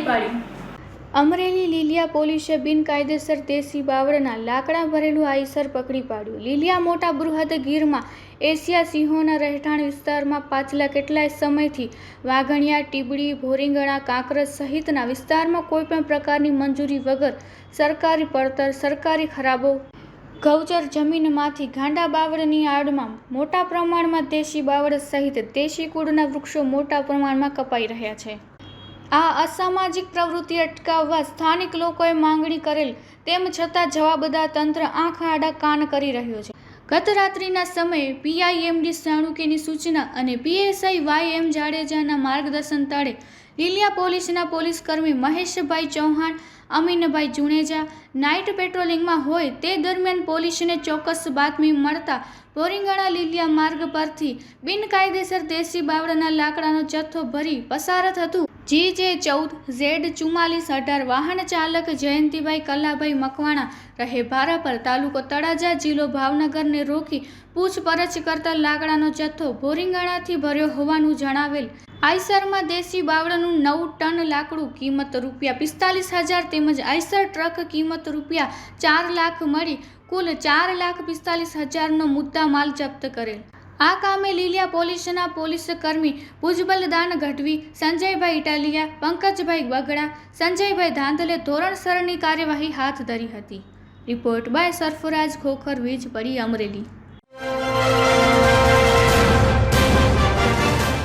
પકડી પાડી। અમરેલી લીલિયા પોલીસે બિનકાયદેસર દેશી બાવળના લાકડા ભરેલું આઈસર પકડી પાડ્યું। લીલિયા મોટા બૃહદ ગીરમાં એશિયા સિંહોના રહેઠાણ વિસ્તારમાં પાછલા કેટલાય સમયથી વાઘણિયા, ટીબડી, ભોરીંગણા, કાંકરજ સહિતના વિસ્તારમાં કોઈપણ પ્રકારની મંજૂરી વગર સરકારી પડતર, સરકારી ખરાબો, ગૌચર જમીનમાંથી ગાંડા બાવળની આડમાં મોટા પ્રમાણમાં દેશી બાવળ સહિત દેશી કુળના વૃક્ષો મોટા પ્રમાણમાં કપાઈ રહ્યા છે। આ અસામાજિક પ્રવૃત્તિ અટકાવવા સ્થાનિક લોકોએ માંગણી કરેલ, તેમ છતાં જવાબદાર તંત્ર આંખ આડા કાન કરી રહ્યું છે। ગત રાત્રિના સમયે પીઆઈએમડી સાણુકેની સૂચના અને પીએસઆઈ વાય.એમ. જાડેજાના માર્ગદર્શન તળે લીલિયા પોલીસના પોલીસકર્મી મહેશભાઈ ચૌહાણ, અમીનભાઈ જુણેજા નાઇટ પેટ્રોલિંગમાં હોય તે દરમિયાન પોલીસને ચોક્કસ બાતમી મળતા ભોરીંગણા લીલિયા માર્ગ પરથી બિનકાયદેસર દેશી બાવળના લાકડાનો જથ્થો ભરી પસાર થતું GJ14 Z4418 વાહન ચાલક જયંતિભાઈ કલાભાઈ મકવાણા રહે ભારાપર, તાલુકો તળાજા, જિલ્લો ભાવનગરને રોકી પૂછપરછ કરતા લાકડાનો જથ્થો ભોરીંગણાથી ભર્યો હોવાનું જણાવેલ। આઈસરમાં દેશી બાવળનું 9 ટન લાકડું કિંમત ₹45,000 તેમજ આઈસર ટ્રક કિંમત ₹4 લાખ મળી કુલ ₹4,45,000નો મુદ્દા માલ જપ્ત કરેલ। આ કામે લીલિયા પોલીસના પોલીસકર્મી ભુજબલદાન ગઢવી, સંજયભાઈ ઇટાલિયા, પંકજભાઈ બગડા, સંજયભાઈ ધાંધલે ધોરણસરની કાર્યવાહી હાથ ધરી હતી। રિપોર્ટ બાય સરફરાજ ખોખર, વીજ પડી, અમરેલી।